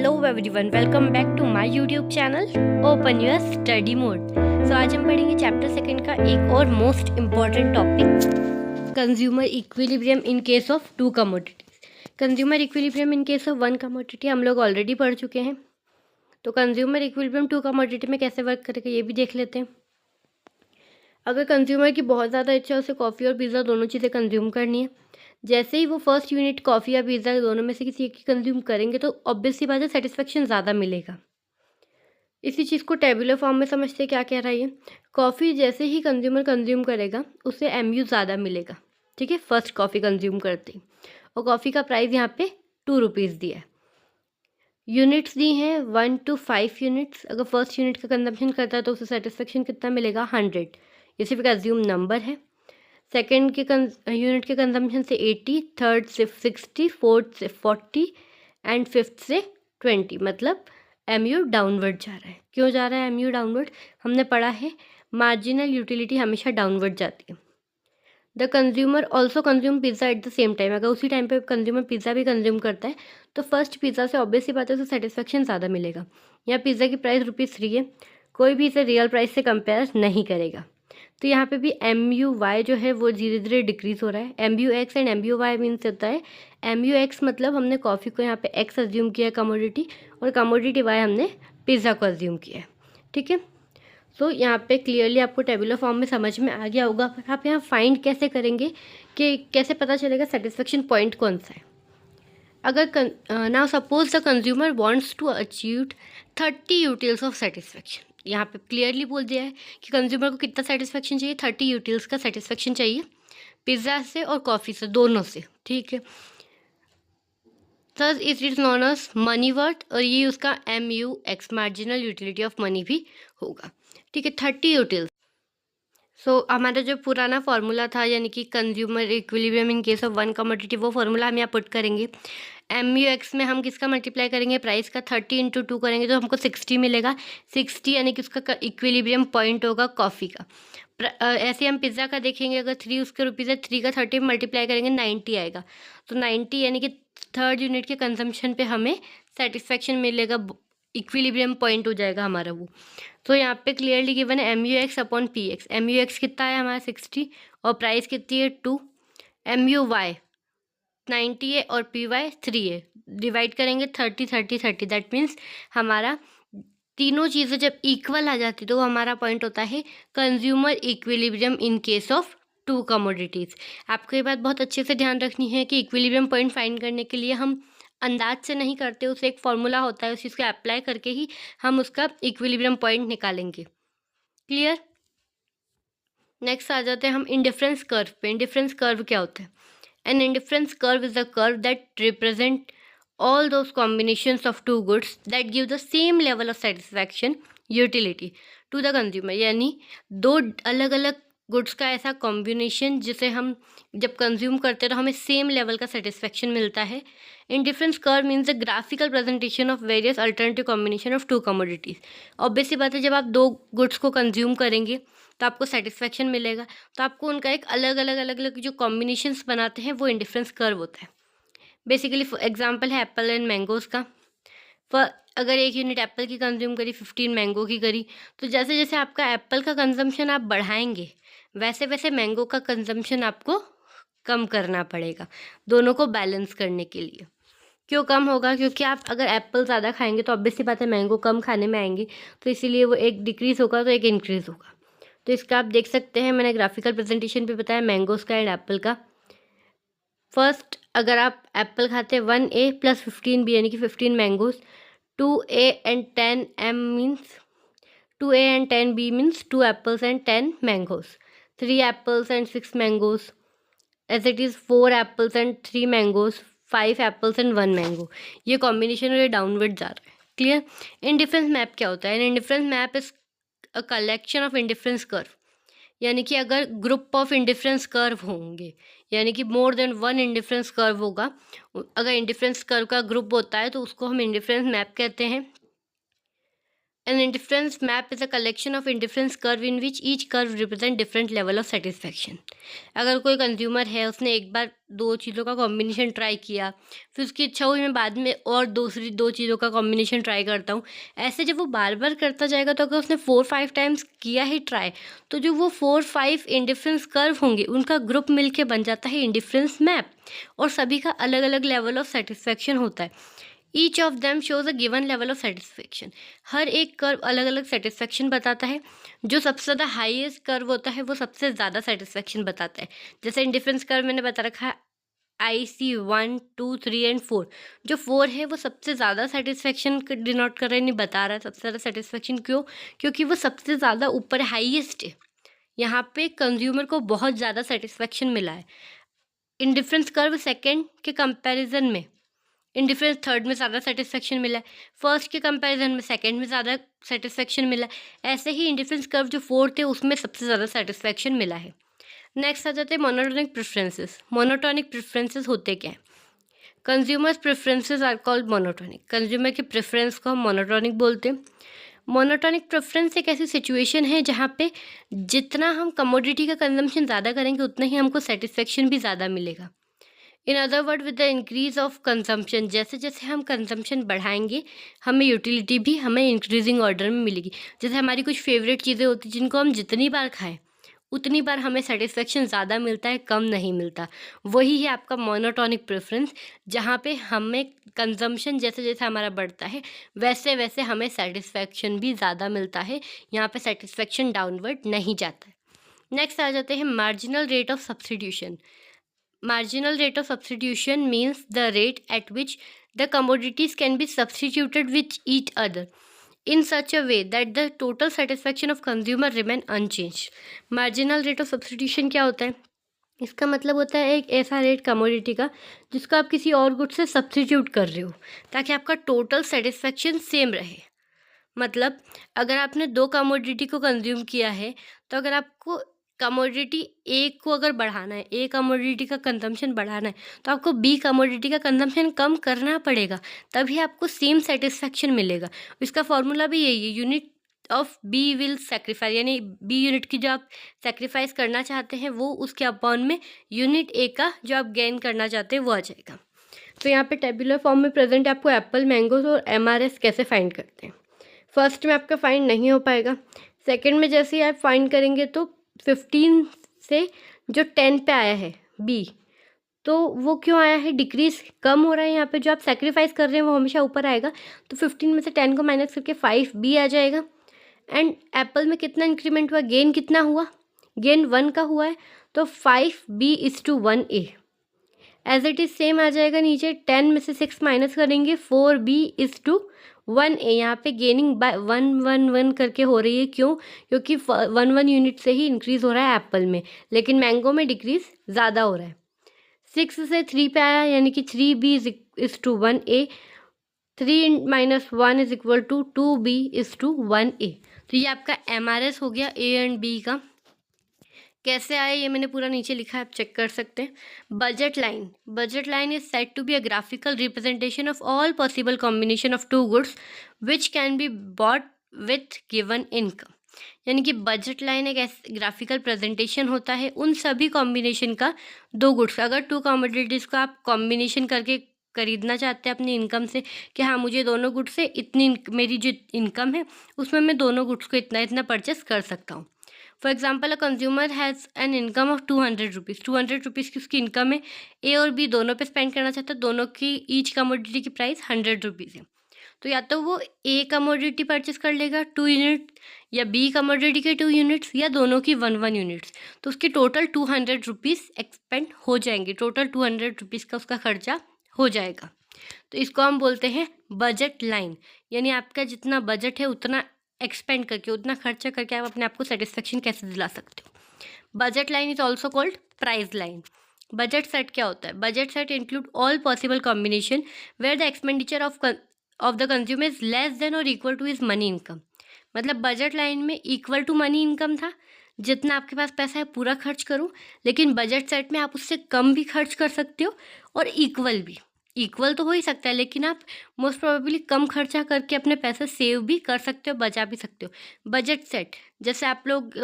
Hello everyone, welcome back to my YouTube channel open your study mode. So आज हम पढ़ेंगे chapter second का एक और most important topic, consumer equilibrium in case of two commodities. Consumer equilibrium in case of one commodity हम लोग already पढ़ चुके हैं, तो कंज्यूमर इक्विलिब्रियम टू कमोडिटी में कैसे वर्क करेगा ये भी देख लेते हैं। अगर कंज्यूमर की बहुत ज़्यादा इच्छा है उसे कॉफ़ी और पिज़्ज़ा दोनों चीज़ें कंज्यूम करनी है, जैसे ही वो फर्स्ट यूनिट कॉफ़ी या पिज़्ज़ा दोनों में से किसी एक की कंज्यूम करेंगे तो ऑब्वियस सी बात है सेटिस्फेक्शन ज़्यादा मिलेगा। इसी चीज़ को टेबुलर फॉर्म में समझते क्या कह रहा है ये, कॉफ़ी जैसे ही कंज्यूमर कंज्यूम करेगा उसे MU ज़्यादा मिलेगा। ठीक है, फर्स्ट कॉफ़ी कंज्यूम करते ही, और कॉफ़ी का प्राइस यहाँ पे 2 रुपीज़ दिया है। यूनिट्स दी हैं 1 to 5 यूनिट्स। अगर फर्स्ट यूनिट का कंजम्पशन करता है तो उसे सेटिस्फेक्शन कितना मिलेगा, 100। ये सिर्फ एक अज्यूम नंबर है। सेकेंड के यूनिट के कंजम्पशन से 80, थर्ड से 60, फोर्थ से 40 एंड फिफ्थ से 20। मतलब MU डाउनवर्ड जा रहा है। क्यों जा रहा है MU डाउनवर्ड? हमने पढ़ा है मार्जिनल यूटिलिटी हमेशा डाउनवर्ड जाती है। The consumer also consume pizza at the same time. अगर उसी टाइम पे कंज्यूमर पिज़्ज़ा भी कंज्यूम करता है तो फर्स्ट पिज़्ज़ा से ऑब्वियसली बात है उसे सेटिस्फेक्शन ज़्यादा मिलेगा। यहाँ पिज़्ज़ा की प्राइस ₹3 है, कोई भी इसे रियल प्राइस से कंपेयर नहीं करेगा। तो यहाँ पे भी MUY जो है वो धीरे धीरे डिक्रीज हो रहा है। MUX एंड MUY मीन्स होता है, MUX मतलब हमने कॉफ़ी को यहाँ पे X अज्यूम किया है कमोडिटी, और कमोडिटी Y हमने पिज़्ज़ा को अज्यूम किया है। ठीक है, सो यहाँ पे क्लियरली आपको टेबुलर फॉर्म में समझ में आ गया होगा। पर आप यहाँ फाइंड कैसे करेंगे कि कैसे पता चलेगा सेटिस्फेक्शन पॉइंट कौन सा है। अगर now suppose the consumer wants to achieve 30 utils of satisfaction. यहाँ पे क्लियरली बोल दिया है कि कंज्यूमर को कितना सेटिस्फेक्शन चाहिए, 30 यूटिल्स का सेटिस्फेक्शन चाहिए पिज़्ज़ा से और कॉफ़ी से, दोनों से। ठीक है, thus it is known as money worth, और ये उसका MUX marginal utility of money भी होगा। ठीक है, 30 यूटिल्स। सो हमारा जो पुराना फार्मूला था यानी कि consumer equilibrium in case of one commodity, वो फार्मूला हम यहाँ पुट करेंगे। MUX में हम किसका मल्टीप्लाई करेंगे, प्राइस का। 30 × 2 करेंगे तो हमको 60 मिलेगा। 60 यानी कि उसका इक्विलिब्रियम पॉइंट होगा कॉफ़ी का। ऐसे हम पिज़्ज़ा का देखेंगे, अगर 3 उसके रुपीज़ है, 3 का 30 में मल्टीप्लाई करेंगे 90 आएगा। तो 90 यानी कि थर्ड यूनिट के कंजम्पशन पे हमें सेटिस्फेक्शन मिलेगा, इक्विलिब्रियम पॉइंट हो जाएगा हमारा वो। तो यहाँ पे क्लियरली गिवन है MUX अपॉन PX। MUX कितना है हमारा 60 और प्राइस कितनी है 2। MUY 90 है और PY 3 है। डिवाइड करेंगे 30 30 30, दैट मीन्स हमारा तीनों चीज़ें जब इक्वल आ जाती तो हमारा पॉइंट होता है consumer equilibrium in case of two commodities. आपको ये बात बहुत अच्छे से ध्यान रखनी है कि इक्विलिब्रियम पॉइंट फाइंड करने के लिए हम अंदाज से नहीं करते, उसे एक फॉर्मूला होता है, उस चीज़ को अप्लाई करके ही हम उसका इक्विलिब्रियम पॉइंट निकालेंगे। क्लियर? नेक्स्ट आ जाते हैं हम इंडिफरेंस कर्व पे। इंडिफरेंस कर्व क्या होता है? An indifference curve is a curve that represent all those combinations of two goods that give the same level of satisfaction utility to the consumer। यानी दो अलग अलग गुड्स का ऐसा कॉम्बिनेशन जिसे हम जब कंज्यूम करते हैं तो हमें सेम लेवल का सेटिस्फेक्शन मिलता है। Indifference curve means the graphical presentation of various alternative combination of two commodities. Obviously बात है जब आप दो गुड्स को कंज्यूम करेंगे तो आपको सेटिस्फेक्शन मिलेगा, तो आपको उनका एक अलग अलग जो कॉम्बिनेशंस बनाते हैं वो इंडिफरेंस कर्व होता है। बेसिकली एग्जाम्पल है एप्पल एंड मैंगोज़ का। अगर एक यूनिट एप्पल की कंज्यूम करी, 15 मैंगो की करी, तो जैसे जैसे आपका एप्पल का कंजम्पशन आप बढ़ाएंगे वैसे वैसे मैंगो का कंजम्पशन आपको कम करना पड़ेगा, दोनों को बैलेंस करने के लिए। क्यों कम होगा? क्योंकि आप अगर एप्पल ज़्यादा खाएंगे तो ऑब्वियसली बात है मैंगो कम खाने में आएंगे, तो इसीलिए वो एक डिक्रीज़ होगा तो एक इंक्रीज़ होगा। तो इसका आप देख सकते हैं, मैंने ग्राफिकल प्रेजेंटेशन पे बताया मैंगोज़ का एंड एप्पल का। फर्स्ट अगर आप एप्पल खाते हैं 1A + 15B यानी कि 15 mangoes, 2A and 10M means 2A and 10B means 2 apples and 10 mangoes, 3 apples and 6 mangoes, as it is 4 apples and 3 mangoes, 5 apples and 1 mango. ये combination और ये डाउनवर्ड जा रहा है। क्लियर? इंडिफरेंस मैप क्या होता है? Indifference map is a collection of indifference curve. यानी कि अगर ग्रुप ऑफ इंडिफरेंस कर्व होंगे, यानी कि more than one indifference curve होगा, अगर इंडिफरेंस कर्व का ग्रुप होता है तो उसको हम इंडिफरेंस मैप कहते हैं। An indifference map is a collection of indifference curve in which each curve represent different level of satisfaction. अगर कोई कंज्यूमर है, उसने एक बार दो चीज़ों का कॉम्बिनेशन ट्राई किया, फिर उसकी इच्छा हुई मैं बाद में और दूसरी दो चीज़ों का कॉम्बिनेशन ट्राई करता हूँ, ऐसे जब वो बार बार करता जाएगा तो अगर उसने 4-5 टाइम्स किया ही ट्राई, तो जो वो 4-5 इंडिफरेंस कर्व होंगे उनका ग्रुप मिलके बन जाता है इंडिफरेंस मैप, और सभी का अलग अलग लेवल ऑफ सेटिस्फैक्शन होता है. Each of them shows a given level of satisfaction. हर एक कर्व अलग अलग सेटिस्फेक्शन बताता है. जो सबसे ज़्यादा हाईएस्ट कर्व होता है वो सबसे ज़्यादा सेटिस्फेक्शन बताता है. जैसे इंडिफरेंस कर्व मैंने बता रखा है IC 1, 2, 3 एंड 4. जो 4 है वो सबसे ज़्यादा सेटिस्फेक्शन डिनोट कर रहा है, नहीं बता रहा है सबसे ज़्यादा सेटिस्फेक्शन क्यों, क्योंकि वो सबसे ज़्यादा ऊपर हाईएस्ट है. यहाँ पे कंज्यूमर को बहुत ज़्यादा सेटिस्फेक्शन मिला है. इंडिफरेंस कर्व सेकेंड के कंपेरिजन में इंडिफरेंस थर्ड में ज़्यादा सेटिस्फेक्शन मिला है, फर्स्ट के कंपैरिजन में सेकंड में ज़्यादा सेटिस्फेक्शन मिला है. ऐसे ही इंडिफरेंस कर्व जो फोर्थ है उसमें सबसे ज़्यादा सेटिस्फेक्शन मिला है. नेक्स्ट आ जाते हैं मोनोटोनिक प्रेफरेंसेस. मोनोटोनिक प्रेफरेंसेस होते क्या हैं? Consumers preferences are called monotonic. Consumer के प्रेफरेंस को हम मोनोटोनिक बोलते हैं. मोनोटोनिक प्रेफरेंस एक ऐसी सिचुएशन है जहाँ पे जितना हम कमोडिटी का कंजम्पशन ज़्यादा करेंगे उतना ही हमको सेटिस्फेक्शन भी ज़्यादा मिलेगा. In other word with the increase of consumption, जैसे जैसे हम कंजम्पशन बढ़ाएंगे हमें यूटिलिटी भी हमें इंक्रीजिंग ऑर्डर में मिलेगी. जैसे हमारी कुछ फेवरेट चीज़ें होती हैं जिनको हम जितनी बार खाएं उतनी बार हमें सेटिस्फेक्शन ज़्यादा मिलता है, कम नहीं मिलता. वही है आपका मोनोटोनिक प्रेफरेंस, जहाँ पे हमें कंजम्पशन जैसे जैसे हमारा बढ़ता है वैसे वैसे हमें सेटिस्फेक्शन भी ज़्यादा मिलता है. यहाँ पे सेटिस्फेक्शन डाउनवर्ड नहीं जाता है. नेक्स्ट आ जाते हैं marginal rate of substitution. Marginal rate of substitution means the rate at which the commodities can be substituted with each other in such a way that the total satisfaction of consumer remain unchanged. Marginal rate of substitution क्या होता है? इसका मतलब होता है एक ऐसा rate commodity का जिसको आप किसी और गुड से सब्स्टिट्यूट कर रहे हो ताकि आपका टोटल सेटिस्फेक्शन सेम रहे. मतलब अगर आपने दो कमोडिटी को कंज्यूम किया है तो अगर आपको कमोडिटी ए को अगर बढ़ाना है, ए कमोडिटी का कंजम्पशन बढ़ाना है, तो आपको बी कमोडिटी का कंजम्पशन कम करना पड़ेगा, तभी आपको सेम सेटिस्फेक्शन मिलेगा. इसका फॉर्मूला भी यही है, unit of B will sacrifice, यानी बी यूनिट की जो आप सेक्रीफाइस करना चाहते हैं वो उसके अपॉन में यूनिट ए का जो आप गेन करना चाहते हैं वो आ जाएगा. तो यहाँ पे टेबुलर फॉर्म में प्रेजेंट है. आपको एप्पल, मैंगोज और MRS कैसे फाइंड करते हैं. फर्स्ट में आपका फाइंड नहीं हो पाएगा. सेकेंड में जैसे ही आप फाइंड करेंगे तो 15 से जो 10 पे आया है बी, तो वो क्यों आया है, डिक्रीज कम हो रहा है. यहाँ पे जो आप सेक्रीफाइस कर रहे हैं वो हमेशा ऊपर आएगा. तो 15 में से 10 को माइनस करके 5 बी आ जाएगा. एंड एप्पल में कितना इंक्रीमेंट हुआ, गेन कितना हुआ, गेन 1 का हुआ है, तो 5B/1A as it is same आ जाएगा. नीचे 10 में से 6 माइनस करेंगे 4B/1A. यहाँ पे गेनिंग बाय 1 करके हो रही है. क्यों? क्योंकि 1 यूनिट से ही इंक्रीज हो रहा है एप्पल में, लेकिन मैंगो में डिक्रीज ज़्यादा हो रहा है. 6 से 3 पे आया यानी कि 3B/1A. 3 - 1 = 2B/1A. तो ये आपका MRS हो गया A एंड B का. कैसे आए ये मैंने पूरा नीचे लिखा है, आप चेक कर सकते हैं. Budget line. Budget line is said to be a graphical representation of all possible combination of two goods which can be bought with given income. यानी कि बजट लाइन एक ग्राफिकल प्रेजेंटेशन होता है उन सभी कॉम्बिनेशन का, दो गुड्स, अगर टू कॉमोडिटीज़ को आप कॉम्बिनेशन करके खरीदना चाहते हैं अपनी इनकम से कि हाँ मुझे दोनों गुड्स से इतनी मेरी जो इनकम है उसमें मैं दोनों गुड्स को इतना इतना परचेस कर सकता हूँ. For example a consumer has an income of 200 rupees. 200 rupees की उसकी इनकम है. ए और बी दोनों पे स्पेंड करना चाहता है. दोनों की ईच कमोडिटी की प्राइस 100 रुपीज़ है. तो या तो वो ए कमोडिटी परचेस कर लेगा 2 यूनिट, या बी कमोडिटी के 2 यूनिट्स, या दोनों की 1 यूनिट्स. तो उसकी टोटल 200 रुपीज़ एक्सपेंड हो जाएंगे. टोटल 200 रुपीज़ का उसका खर्चा हो जाएगा. तो इसको हम बोलते हैं बजट लाइन. यानी आपका जितना बजट है उतना एक्सपेंड करके, उतना खर्चा करके आप अपने आप को सेटिस्फेक्शन कैसे दिला सकते हो. Budget line is also called price line. Budget set क्या होता है? Budget set include all possible combination where the expenditure of the consumer is less than और equal to his money income. मतलब बजट लाइन में equal to money income था, जितना आपके पास पैसा है पूरा खर्च करूँ, लेकिन बजट सेट में आप उससे कम भी खर्च कर सकते हो और इक्वल भी. इक्वल तो हो ही सकता है, लेकिन आप मोस्ट प्रोबेबली कम खर्चा करके अपने पैसे सेव भी कर सकते हो, बचा भी सकते हो। बजट सेट, जैसे आप लोग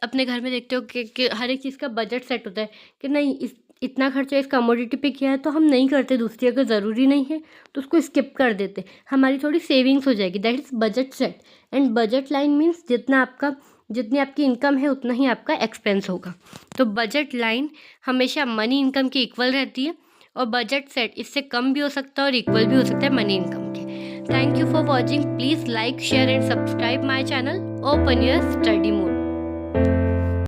अपने घर में देखते हो कि हर एक चीज़ का बजट सेट होता है कि नहीं, इस इतना खर्चा इस कमोडिटी पे किया है तो हम नहीं करते दूसरी, अगर ज़रूरी नहीं है तो उसको स्किप कर देते, हमारी थोड़ी सेविंग्स हो जाएगी। That is budget set. And budget line means जितनी आपकी इनकम है उतना ही आपका एक्सपेंस होगा। तो बजट लाइन हमेशा मनी इनकम की इक्वल रहती है, और बजट सेट इससे कम भी हो सकता है और इक्वल भी हो सकता है मनी इनकम के। Thank you for watching. Please like, share and subscribe my channel. Open your study mode.